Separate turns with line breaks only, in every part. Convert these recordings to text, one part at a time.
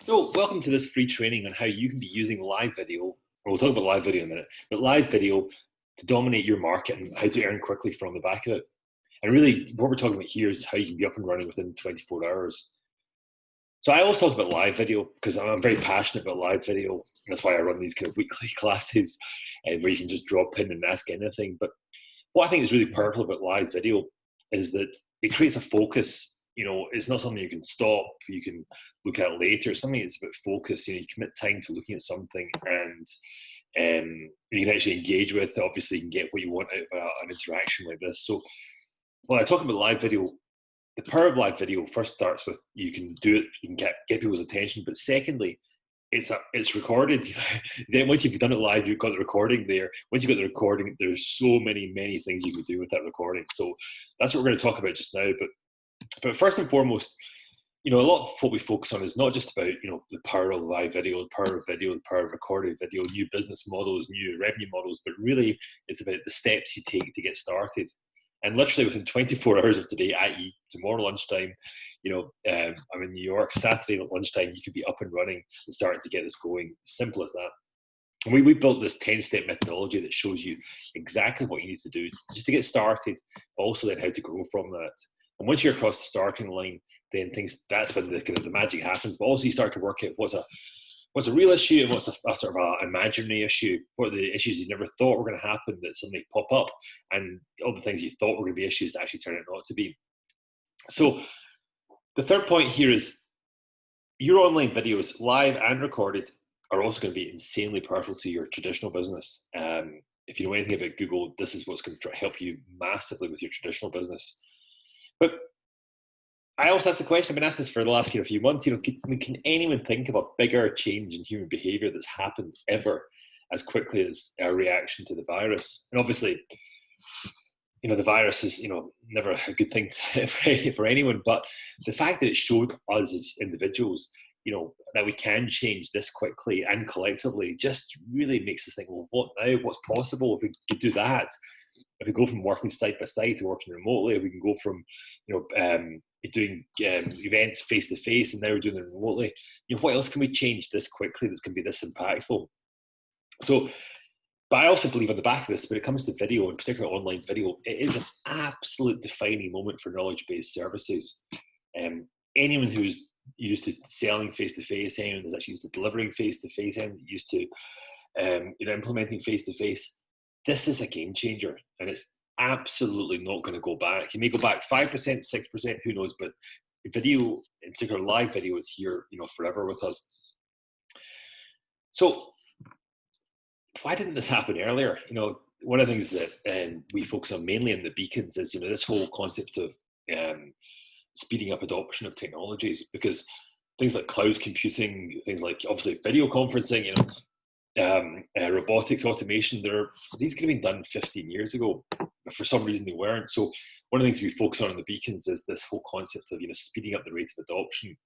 So, welcome to this free training on how you can be using live video. We'll talk about live video in a minute, but live video to dominate your market and how to earn quickly from the back of it. And really, what we're talking about here is how you can be up and running within 24 hours. So, I always talk about live video because I'm very passionate about live video. And that's why I run these kind of weekly classes where you can just drop in and ask anything. But what I think is really powerful about live video is that it creates a focus. It's not something you can stop, you can look at later. It's something that's about focus. You commit time to looking at something and you can actually engage with it. Obviously, you can get what you want out of an interaction like this. So, when I talk about live video, the power of live video first starts with you can do it, you can get people's attention. But secondly, it's recorded. Then once you've done it live, you've got the recording there. Once you've got the recording, there's so many things you can do with that recording. So that's what we're going to talk about just now. But first and foremost, a lot of what we focus on is not just about the power of live video, the power of video, the power of recorded video, new business models, new revenue models, but really it's about the steps you take to get started. And literally within 24 hours of today, i.e. tomorrow lunchtime, I'm in New York, Saturday at lunchtime, you could be up and running and starting to get this going. Simple as that. And we built this 10-step methodology that shows you exactly what you need to do just to get started, but also then how to grow from that. And once you're across the starting line, then that's when the magic happens. But also you start to work out what's a real issue and what's a sort of an imaginary issue. What are the issues you never thought were going to happen that suddenly pop up, and all the things you thought were going to be issues that actually turn out not to be. So the third point here is your online videos, live and recorded, are also going to be insanely powerful to your traditional business. If you know anything about Google, this is what's going to help you massively with your traditional business. But I also asked the question, I've been asked this for the last few months, can anyone think of a bigger change in human behavior that's happened ever as quickly as a reaction to the virus? And obviously, the virus is, never a good thing for anyone, but the fact that it showed us as individuals, that we can change this quickly and collectively just really makes us think, well, what now? What's possible if we could do that? If we go from working side by side to working remotely, if we can go from, doing events face to face and now we're doing them remotely, what else can we change this quickly that's going to be this impactful? So, but I also believe on the back of this, when it comes to video, in particular online video, it is an absolute defining moment for knowledge-based services. Anyone who's used to selling face-to-face, anyone who's actually used to delivering face-to-face, anyone used to implementing face-to-face, this is a game changer, and it's absolutely not going to go back. You may go back 5%, 6%, who knows, but video, in particular live video, is here, forever with us. So why didn't this happen earlier? One of the things that we focus on mainly in the beacons is, this whole concept of speeding up adoption of technologies, because things like cloud computing, things like obviously video conferencing, robotics, automation, these could have been done 15 years ago, but for some reason they weren't. So one of the things we focus on in the beacons is this whole concept of speeding up the rate of adoption.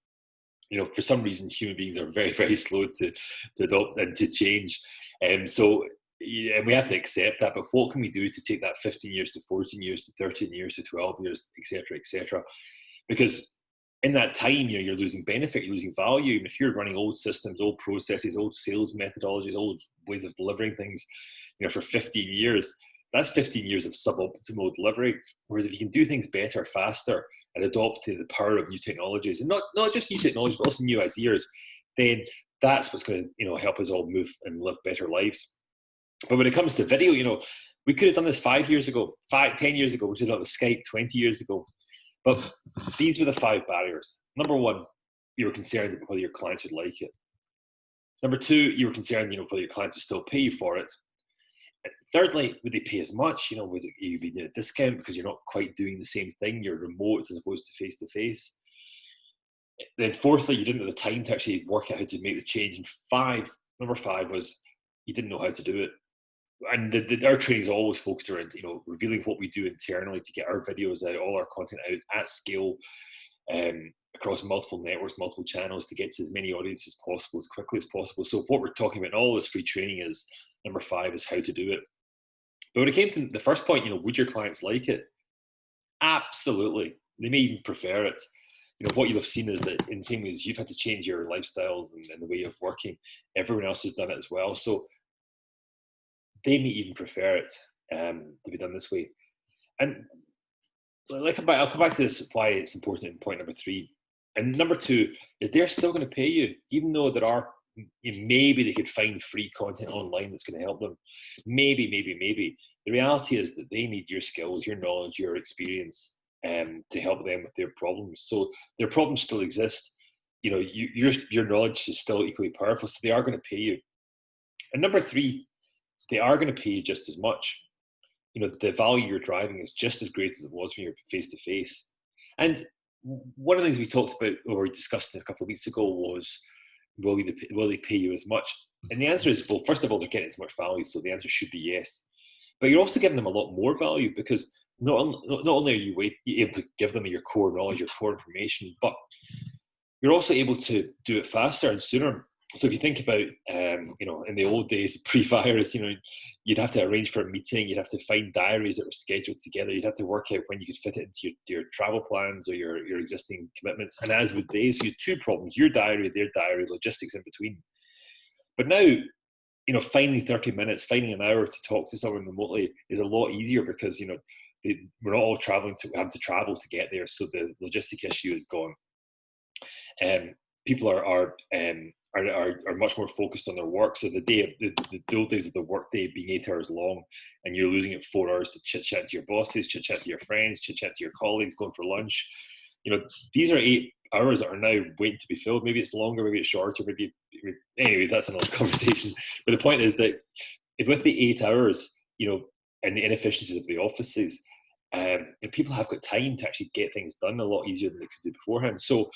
For some reason human beings are very slow to adopt and to change, and so we have to accept that. But what can we do to take that 15 years to 14 years to 13 years to 12 years, etc.? Because in that time, you're losing benefit, you're losing value. And if you're running old systems, old processes, old sales methodologies, old ways of delivering things, for 15 years, that's 15 years of suboptimal delivery. Whereas if you can do things better, faster, and adopt to the power of new technologies, and not just new technologies, but also new ideas, then that's what's going to help us all move and live better lives. But when it comes to video, we could have done this 5 years ago, 10 years ago. We could have done it with Skype 20 years ago. But these were the 5 barriers. Number 1, you were concerned about whether your clients would like it. Number 2, you were concerned, whether your clients would still pay you for it. And thirdly, would they pay as much? Was it you be a discount because you're not quite doing the same thing? You're remote as opposed to face to face. Then fourthly, you didn't have the time to actually work out how to make the change. And number 5 was you didn't know how to do it. And our training is always focused around, revealing what we do internally to get our videos out, all our content out at scale, across multiple networks, multiple channels, to get to as many audiences as possible, as quickly as possible. So what we're talking about in all this free training is, number 5 is how to do it. But when it came to the first point, would your clients like it? Absolutely. They may even prefer it. what you'll have seen is that in the same way as you've had to change your lifestyles and the way of working, everyone else has done it as well. So they may even prefer it to be done this way. And I'll come back to this, why it's important in point number 3. And number 2 is they're still going to pay you, even though there are, maybe they could find free content online that's going to help them. Maybe. The reality is that they need your skills, your knowledge, your experience to help them with their problems. So their problems still exist. Your knowledge is still equally powerful, so they are going to pay you. And number 3, they are going to pay you just as much. The value you're driving is just as great as it was when you're face to face. And one of the things we talked about, or we discussed a couple of weeks ago, was will they pay you as much? And the answer is, well, first of all, they're getting as much value, so the answer should be yes. But you're also giving them a lot more value, because not only are you able to give them your core knowledge, your core information, but you're also able to do it faster and sooner. So if you think about, in the old days, pre-virus, you'd have to arrange for a meeting, you'd have to find diaries that were scheduled together, you'd have to work out when you could fit it into your travel plans or your existing commitments. And as with days, you had 2 problems: your diary, their diary, logistics in between. But now, finding 30 minutes, finding an hour to talk to someone remotely is a lot easier, because we're not all having to travel to get there, so the logistic issue is gone. People are much more focused on their work. So the old days of the workday being 8 hours long, and you're losing it 4 hours to chit chat to your bosses, chit chat to your friends, chit chat to your colleagues, going for lunch. These are 8 hours that are now waiting to be filled. Maybe it's longer, maybe it's shorter, anyway, that's another conversation. But the point is that with the 8 hours, and the inefficiencies of the offices, and people have got time to actually get things done a lot easier than they could do beforehand. So,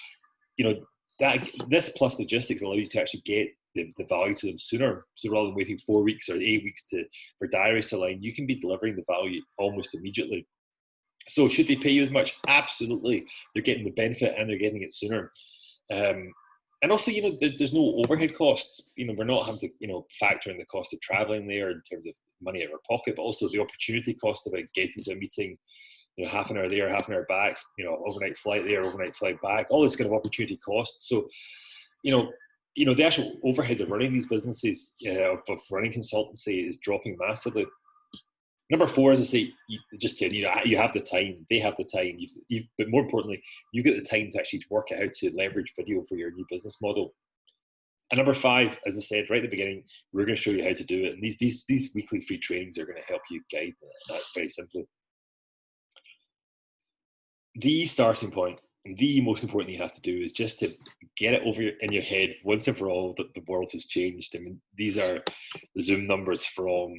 that this plus logistics allows you to actually get the value to them sooner. So rather than waiting 4 weeks or 8 weeks for diaries to align, you can be delivering the value almost immediately. So should they pay you as much? Absolutely. They're getting the benefit and they're getting it sooner. And also, there's no overhead costs. We're not having to, factor in the cost of traveling there in terms of money out of our pocket, but also the opportunity cost of it, getting to a meeting, half an hour there, half an hour back, overnight flight there, overnight flight back, all this kind of opportunity costs. So, the actual overheads of running these businesses, of running consultancy, is dropping massively. Number 4, as I say, you have the time, they have the time, but more importantly, you get the time to actually work out how to leverage video for your new business model. And number 5, as I said right at the beginning, we're going to show you how to do it. And these weekly free trainings are going to help you guide that very simply. The starting point, and the most important thing you have to do, is just to get it over in your head once and for all that the world has changed. I mean, these are the Zoom numbers from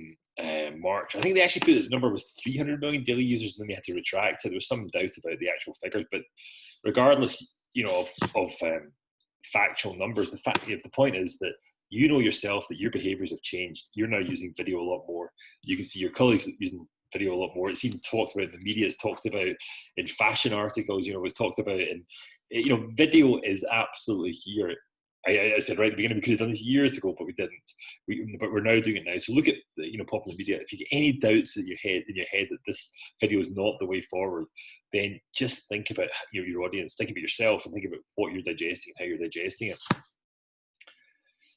March. I think they actually put the number was 300 million daily users, and then they had to retract it. There was some doubt about the actual figures, but regardless, of factual numbers, the point is that yourself that your behaviors have changed. You're now using video a lot more. You can see your colleagues using video a lot more. It's even talked about in the media. It's talked about in fashion articles. It's talked about in, video is absolutely here. I said right at the beginning we could have done this years ago, but we didn't. But we're now doing it now. So look at the popular media. If you get any doubts in your head that this video is not the way forward, then just think about your audience, think about yourself, and think about what you're digesting, how you're digesting it.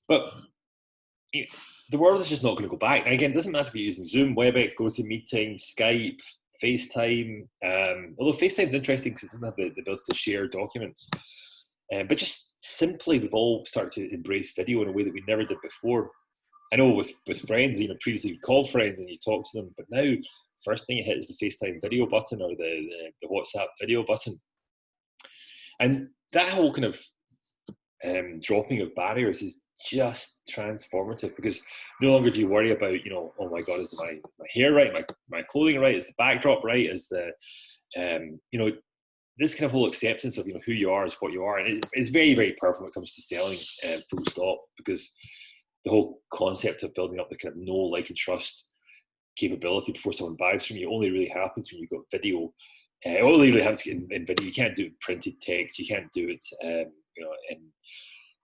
But the world is just not going to go back. And again, it doesn't matter if you're using Zoom, WebEx, GoToMeeting, Skype, FaceTime. Although FaceTime is interesting because it doesn't have the ability to share documents. But just simply, we've all started to embrace video in a way that we never did before. I know with friends, previously you called friends and you talk to them, but now first thing you hit is the FaceTime video button or the WhatsApp video button. And that whole kind of dropping of barriers is just transformative, because no longer do you worry about, oh my God, is my hair right? My clothing right? Is the backdrop right? Is the, this kind of whole acceptance of, who you are is what you are. And it's very, very powerful when it comes to selling, full stop, because the whole concept of building up the kind of know, like, and trust capability before someone buys from you only really happens when you've got video. It only really happens in video. You can't do it in printed text. You can't do it,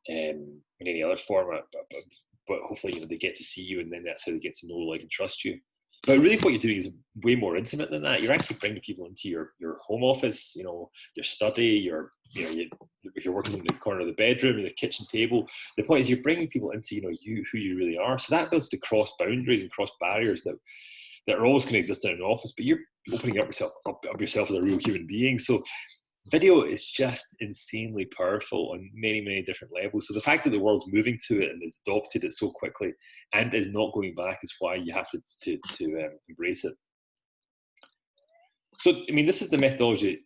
in any other format. But hopefully, they get to see you, and then that's how they get to know, like, and trust you. But really what you're doing is way more intimate than that. You're actually bringing people into your home office, your study, if you're working in the corner of the bedroom, the kitchen table. The point is you're bringing people into, who you really are. So that builds the cross boundaries and cross barriers that are always going to exist in an office, but you're opening up yourself as a real human being. So video is just insanely powerful on many, many different levels. So the fact that the world's moving to it and has adopted it so quickly and is not going back is why you have to embrace it. So, I mean, this is the methodology,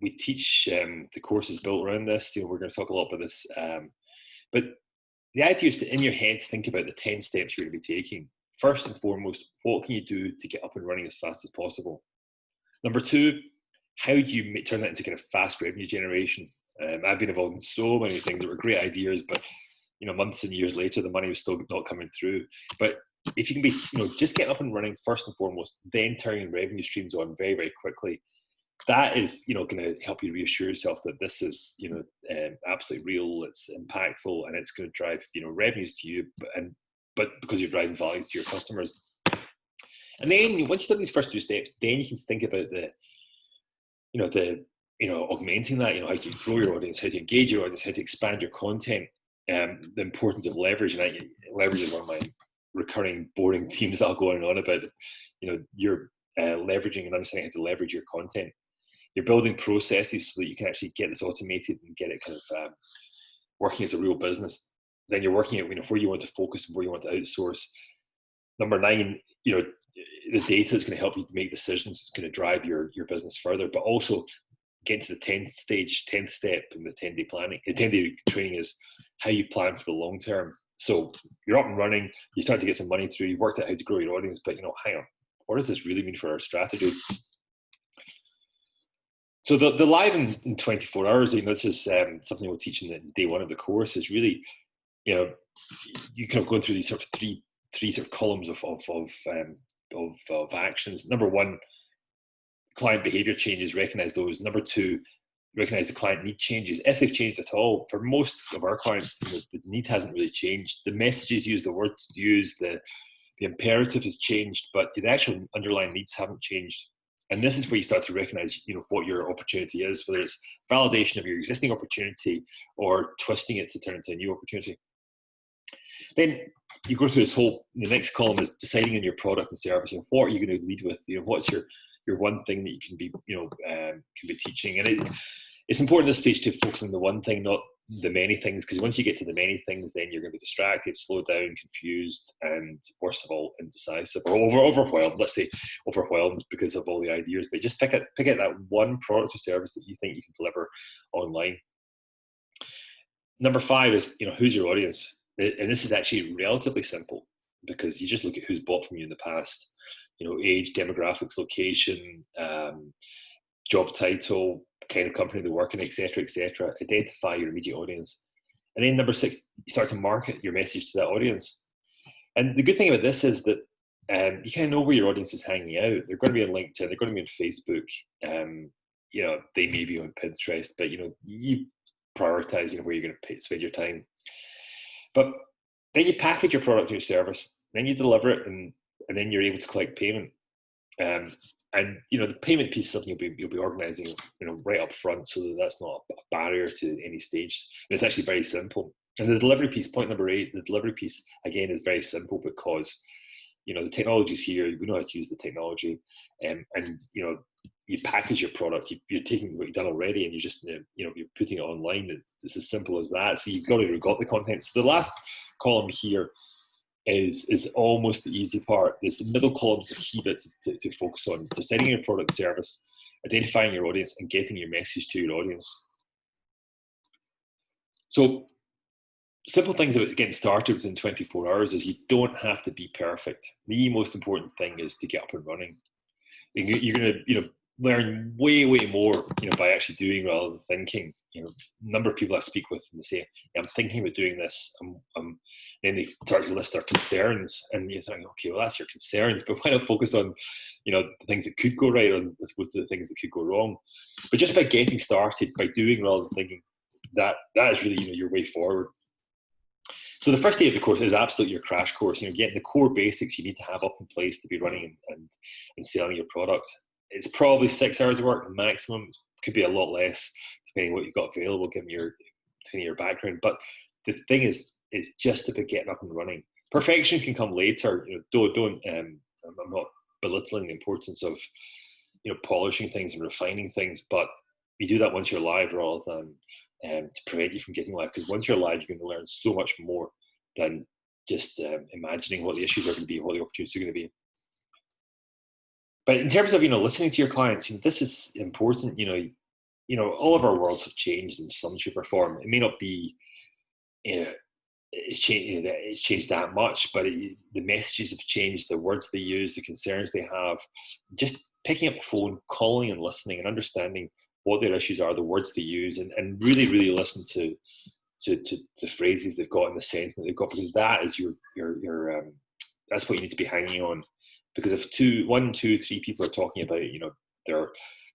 we teach. The course is built around this. We're going to talk a lot about this. But the idea is to, in your head, think about the 10 steps you're going to be taking. First and foremost, what can you do to get up and running as fast as possible? Number two, how do you turn that into kind of fast revenue generation? I've been involved in so many things that were great ideas, but months and years later, the money was still not coming through. But if you can be, just get up and running first and foremost, then turning revenue streams on very, very quickly, that is, going to help you reassure yourself that this is, absolutely real, it's impactful, and it's going to drive, revenues to you, but because you're driving values to your customers. And then once you've done these first two steps, then you can think about augmenting that, how you grow your audience, how to engage your audience, how to expand your content, the importance of leverage. And leverage is one of my recurring boring themes I'll go on and on about. You're leveraging and understanding how to leverage your content. You're building processes so that you can actually get this automated and get it kind of working as a real business. Then you're working at where you want to focus and where you want to outsource. Number 9, the data is going to help you make decisions. It's going to drive your business further, but also get to the 10th step in the 10-day planning. The 10-day training is how you plan for the long term. So you're up and running, you start to get some money through, you've worked out how to grow your audience, but hang on, what does this really mean for our strategy? So the live in 24 hours, this is something we'll teach in day 1 of the course, is really, you kind of going through these sort of three sort of columns of actions. Number 1, client behavior changes, recognize those. Number 2, recognize the client need changes, if they've changed at all. For most of our clients, the need hasn't really changed. The messages used, the words used, the imperative has changed, but the actual underlying needs haven't changed. And this is where you start to recognize, what your opportunity is, whether it's validation of your existing opportunity or twisting it to turn into a new opportunity. Then you go through the next column is deciding on your product and service. What are you going to lead with? What's your one thing that you can be, can be teaching? And it's important at this stage to focus on the one thing, not the many things, because once you get to the many things, then you're going to be distracted, slowed down, confused, and worst of all, indecisive or overwhelmed. Let's say overwhelmed because of all the ideas. But just pick out that one product or service that you think you can deliver online. Number 5 is, who's your audience? And this is actually relatively simple because you just look at who's bought from you in the past. Age, demographics, location, job title, kind of company they work in, etc., etc. Identify your immediate audience. And then number 6, you start to market your message to that audience. And the good thing about this is that you kind of know where your audience is hanging out. They're going to be on LinkedIn, they're going to be on Facebook, they may be on Pinterest, but you prioritize where you're going to spend your time. But then you package your product or your service, then you deliver it, and then you're able to collect payment. And the payment piece is something you'll be organizing right up front, so that that's not a barrier to any stage. And it's actually very simple. And the delivery piece, point number 8, the delivery piece again is very simple because the technology's here. We know how to use the technology, and you package your product. You're taking what you've done already, and you just you're putting it online. It's as simple as that. So you've already got the content. So the last column here is almost the easy part. There's the middle column is the key bit to focus on: deciding your product service, identifying your audience, and getting your message to your audience. So simple things about getting started within 24 hours is you don't have to be perfect. The most important thing is to get up and running. You're going to learn way more by actually doing rather than thinking. A number of people I speak with, and they say, I'm thinking about doing this. Then they start to list their concerns, and you're thinking, okay, well, that's your concerns, but why not focus on the things that could go right as opposed to the things that could go wrong? But just by getting started, by doing rather than thinking, that is really your way forward. So the first day of the course is absolutely your crash course. Getting the core basics you need to have up in place to be running and selling your product. It's probably 6 hours of work maximum. It could be a lot less depending on what you've got available, given your background. But the thing is just about getting up and running. Perfection can come later. I'm not belittling the importance of polishing things and refining things, but you do that once you're live rather than to prevent you from getting live. Because once you're live, you're going to learn so much more than just imagining what the issues are going to be, what the opportunities are going to be. But in terms of listening to your clients, this is important. All of our worlds have changed in some shape or form. It may not be it's changed that much, but the messages have changed, the words they use, the concerns they have. Just picking up the phone, calling and listening and understanding what their issues are, the words they use, and really, really listen to the phrases they've got and the sentiment they've got, because that is your that's what you need to be hanging on. Because if 1, 2, 3 people are talking about their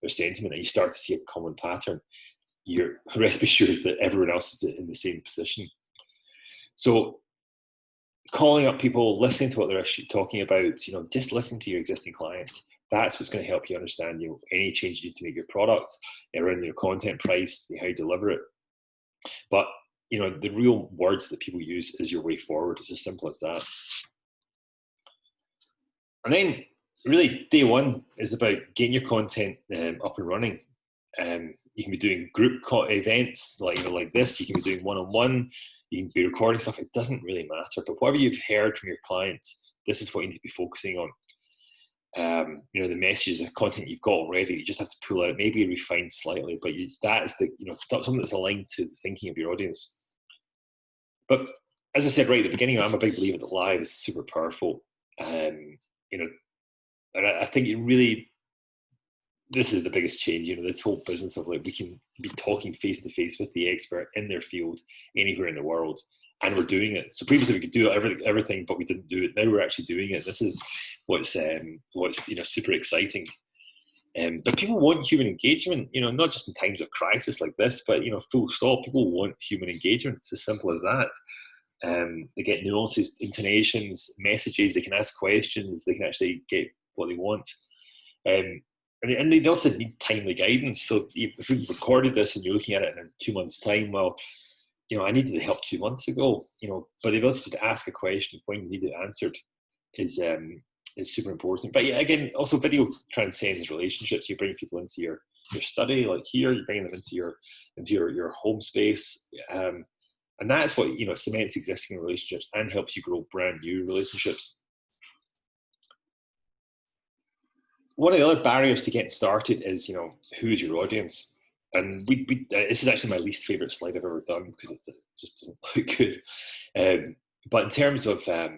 sentiment, and you start to see a common pattern, you're rest assured that everyone else is in the same position. So calling up people, listening to what they're actually talking about, just listening to your existing clients. That's what's going to help you understand, any changes you need to make your product, around your content price, how you deliver it. But, the real words that people use is your way forward. It's as simple as that. And then really day one is about getting your content up and running. You can be doing group events like this. You can be doing one-on-one. You can be recording stuff. It doesn't really matter. But whatever you've heard from your clients, this is what you need to be focusing on. The messages, the content you've got already, you just have to pull out, maybe refine slightly. But that is something that's aligned to the thinking of your audience. But as I said right at the beginning, I'm a big believer that live is super powerful. And I think this is the biggest change, this whole business of we can be talking face to face with the expert in their field anywhere in the world, and we're doing it. So previously we could do everything, but we didn't do it. Now we're actually doing it. This is what's super exciting. But people want human engagement, not just in times of crisis like this, but full stop. People want human engagement. It's as simple as that. They get nuances, intonations, messages. They can ask questions. They can actually get what they want. And they also need timely guidance. So if we've recorded this and you're looking at it in 2 months' time, well, I needed the help 2 months ago, but the ability to ask a question when you need it answered is super important. But yeah, again, also video transcends relationships. You bring people into your study, like here, you bring them into your home space. And that's what, cements existing relationships and helps you grow brand new relationships. One of the other barriers to getting started is, who is your audience? And this is actually my least favorite slide I've ever done because it just doesn't look good. But in terms of, where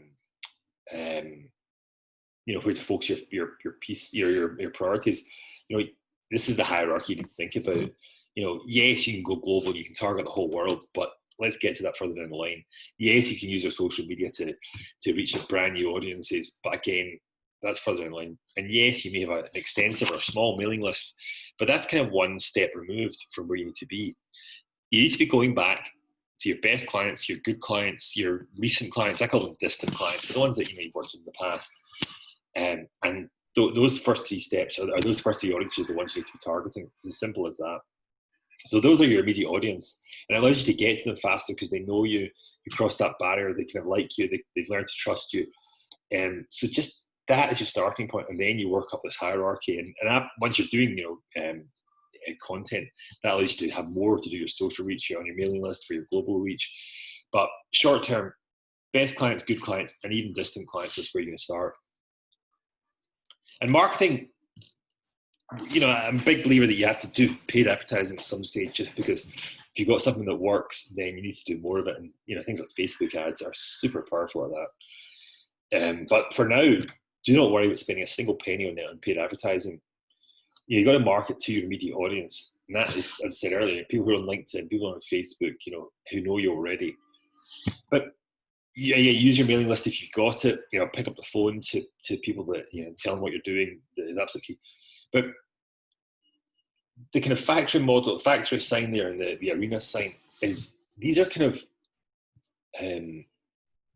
to focus your piece, your priorities, this is the hierarchy you need to think about. Yes, you can go global, you can target the whole world, but let's get to that further down the line. Yes, you can use your social media to reach a brand new audiences, but again, that's further in line. And yes, you may have an extensive or small mailing list, but that's kind of one step removed from where you need to be. You need to be going back to your best clients, your good clients, your recent clients. I call them distant clients, but the ones that you've worked with in the past. And those first 3 steps, or those first 3 audiences, the ones you need to be targeting. It's as simple as that. So those are your immediate audience, and it allows you to get to them faster because they know you. You cross that barrier. They kind of like you. They've learned to trust you. So just that is your starting point, and then you work up this hierarchy. And that, once you're doing content, that allows you to have more to do your social reach, on your mailing list for your global reach. But short term, best clients, good clients, and even distant clients is where you're going to start. And marketing, I'm a big believer that you have to do paid advertising at some stage, just because if you've got something that works, then you need to do more of it. And things like Facebook ads are super powerful at that. But for now, do not worry about spending a single penny on paid advertising. You've got to market to your immediate audience, and that is, as I said earlier, people who are on LinkedIn, people on Facebook, who know you already. But use your mailing list if you've got it. Pick up the phone to people that tell them what you're doing. That is absolutely key. But the kind of factory model, factory sign there, and the arena sign, is these are kind of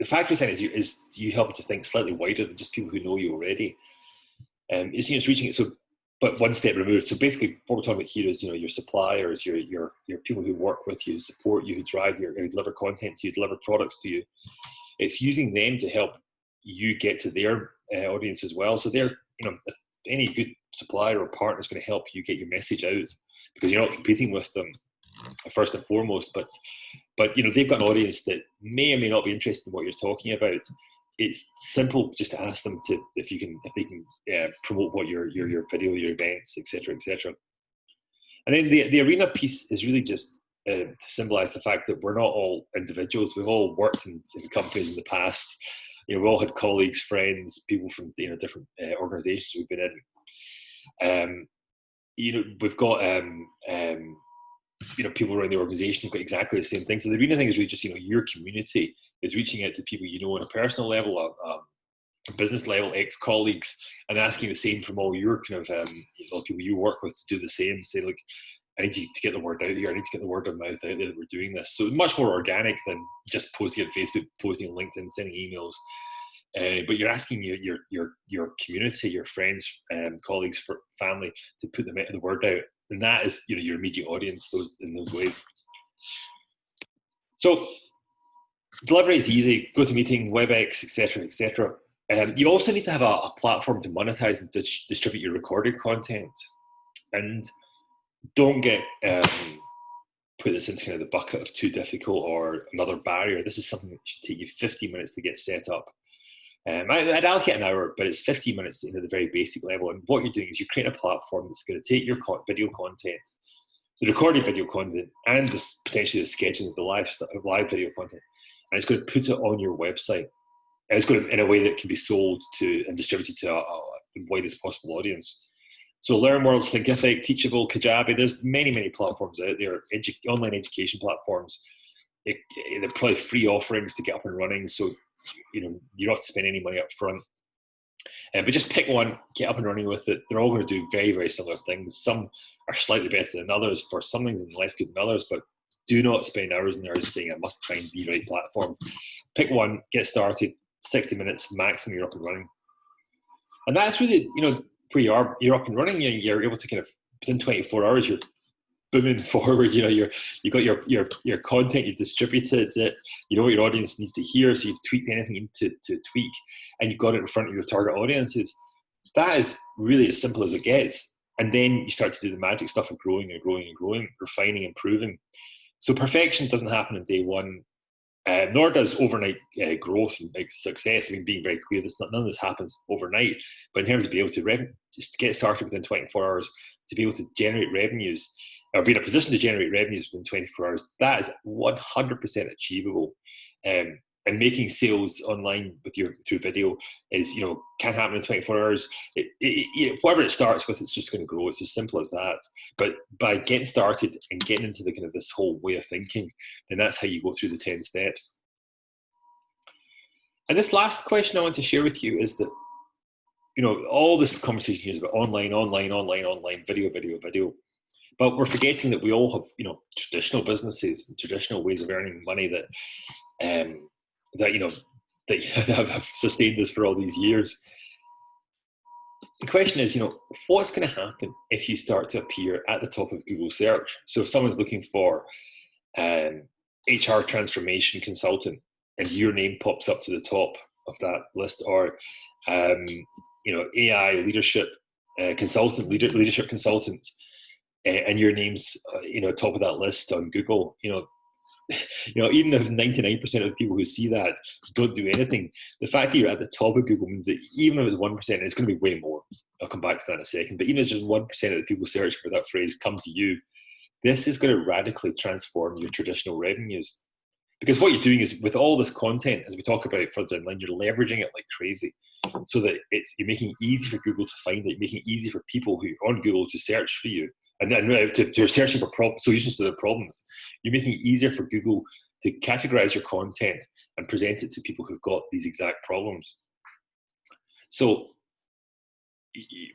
the factory sign is you help to think slightly wider than just people who know you already. It's reaching it so, but one step removed. So basically, what we're talking about here is your suppliers, your people who work with you, support you, who drive who deliver content to you, deliver products to you. It's using them to help you get to their audience as well. So they're if any good supplier or partner is going to help you get your message out, because you're not competing with them first and foremost, but they've got an audience that may or may not be interested in what you're talking about. It's simple just to ask them if they can promote what your video, your events, etc., etc. And then the arena piece is really just to symbolize the fact that we're not all individuals. We've all worked in companies in the past. We've all had colleagues, friends, people from different organizations we've been in. We've got people around the organization who've got exactly the same thing. So the arena thing is really just your community is reaching out to people on a personal level, a business level, ex-colleagues, and asking the same from all your kind of people you work with to do the same. Say, look, I need you to get the word out here. I need to get the word of mouth out there that we're doing this. So much more organic than just posting on Facebook, posting on LinkedIn, sending emails. But you're asking your community, your friends, colleagues, family to put the word out, and that is your immediate audience. In those ways. So delivery is easy. Go to meeting, WebEx, etc., etc. You also need to have a platform to monetize and distribute your recorded content, and don't get put this into kind of the bucket of too difficult or another barrier. This is something that should take you 50 minutes to get set up. I'd allocate an hour, but it's 15 minutes at the very basic level. And what you're doing is you're creating a platform that's going to take your video content, the recorded video content, and potentially the scheduling of the live video content, and it's going to put it on your website. And it's going to, in a way that can be sold to and distributed to the widest possible audience. So LearnWorld, Thinkific, Teachable, Kajabi, there's many platforms out there, online education platforms. They're probably free offerings to get up and running. So you don't have to spend any money up front. But just pick one, get up and running with it. They're all going to do very, very similar things. Some are slightly better than others for some things and less good than others, but do not spend hours and hours saying I must find the right platform. Pick one, get started, 60 minutes maximum, you're up and running. And that's really, where you're up and running, you're able to kind of, within 24 hours, you're booming forward. You got your content, you've distributed it, you know what your audience needs to hear, so you've tweaked anything you need to tweak, and you've got it in front of your target audiences. That is really as simple as it gets. And then you start to do the magic stuff of growing, refining, improving. So perfection doesn't happen on day one, nor does overnight growth and success. Being very clear, none of this happens overnight. But in terms of being able to just get started within 24 hours, to be able to generate revenues, or be in a position to generate revenues within 24 hours, that is 100% achievable. And making sales online through video is, can happen in 24 hours. Whatever it starts with, it's just going to grow. It's as simple as that. But by getting started and getting into the kind of this whole way of thinking, then that's how you go through the 10 steps. And this last question I want to share with you is that, all this conversation here is about online, video. But we're forgetting that we all have, traditional businesses and traditional ways of earning money that have sustained us for all these years. The question is, what's going to happen if you start to appear at the top of Google search? So if someone's looking for HR transformation consultant and your name pops up to the top of that list, or AI leadership consultant, leadership consultant, and your name's top of that list on Google, even if 99% of the people who see that don't do anything, the fact that you're at the top of Google means that even if it's 1%, it's going to be way more. I'll come back to that in a second. But even if it's just 1% of the people searching for that phrase come to you, this is going to radically transform your traditional revenues. Because what you're doing is, with all this content, as we talk about further down the line, you're leveraging it like crazy, so that you're making it easy for Google to find it. You're making it easy for people who are on Google to search for you. And to searching for solutions to their problems. You're making it easier for Google to categorize your content and present it to people who've got these exact problems. So,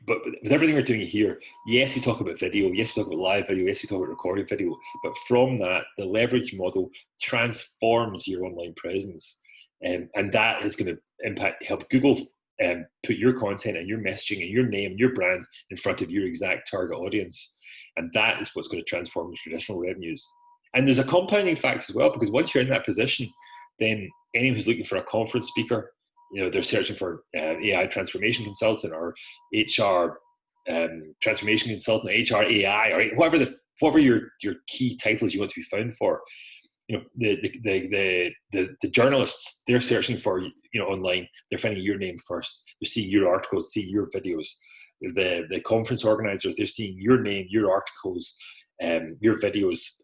but with everything we're doing here, yes, we talk about video, yes, we talk about live video, yes, we talk about recorded video, but from that, the leverage model transforms your online presence. And that is going to help Google put your content and your messaging and your name and your brand in front of your exact target audience. And that is what's going to transform your traditional revenues. And there's a compounding fact as well, because once you're in that position, then anyone who's looking for a conference speaker, they're searching for AI transformation consultant or HR transformation consultant, HR AI, or whatever your key titles you want to be found for. The journalists, they're searching for online, they're finding your name first, they're seeing your articles, seeing your videos. The conference organizers, they're seeing your name, your articles, your videos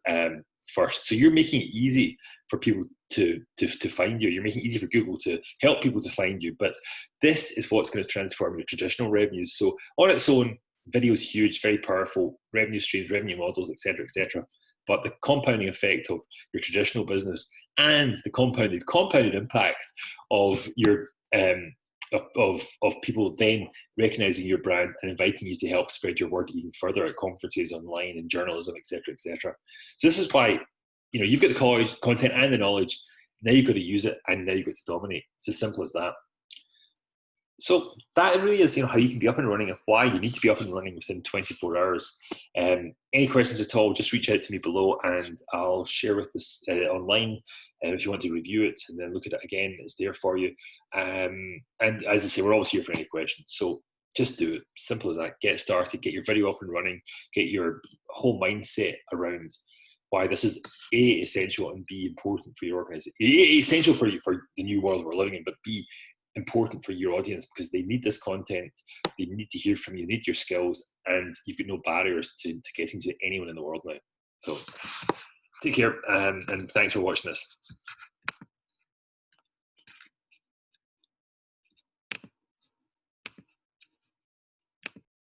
first. So you're making it easy for people to find you. You're making it easy for Google to help people to find you. But this is what's going to transform your traditional revenues. So on its own, video is huge, very powerful, revenue streams, revenue models, etc., etc. But the compounding effect of your traditional business and the compounded impact of your of people then recognizing your brand and inviting you to help spread your word even further at conferences, online, and journalism, etc., etc. So this is why you've got the college content and the knowledge. Now you've got to use it, and now you've got to dominate. It's as simple as that. So that really is, how you can be up and running and why you need to be up and running within 24 hours. Any questions at all, just reach out to me below and I'll share with this online. If you want to review it and then look at it again, it's there for you. And as I say, we're always here for any questions. So just do it. Simple as that. Get started, get your video up and running, get your whole mindset around why this is A, essential, and B, important for your organization. Essential for you, for the new world we're living in, but B, important for your audience, because they need this content, they need to hear from you, they need your skills, and you've got no barriers to getting to anyone in the world now. So take care, and thanks for watching this.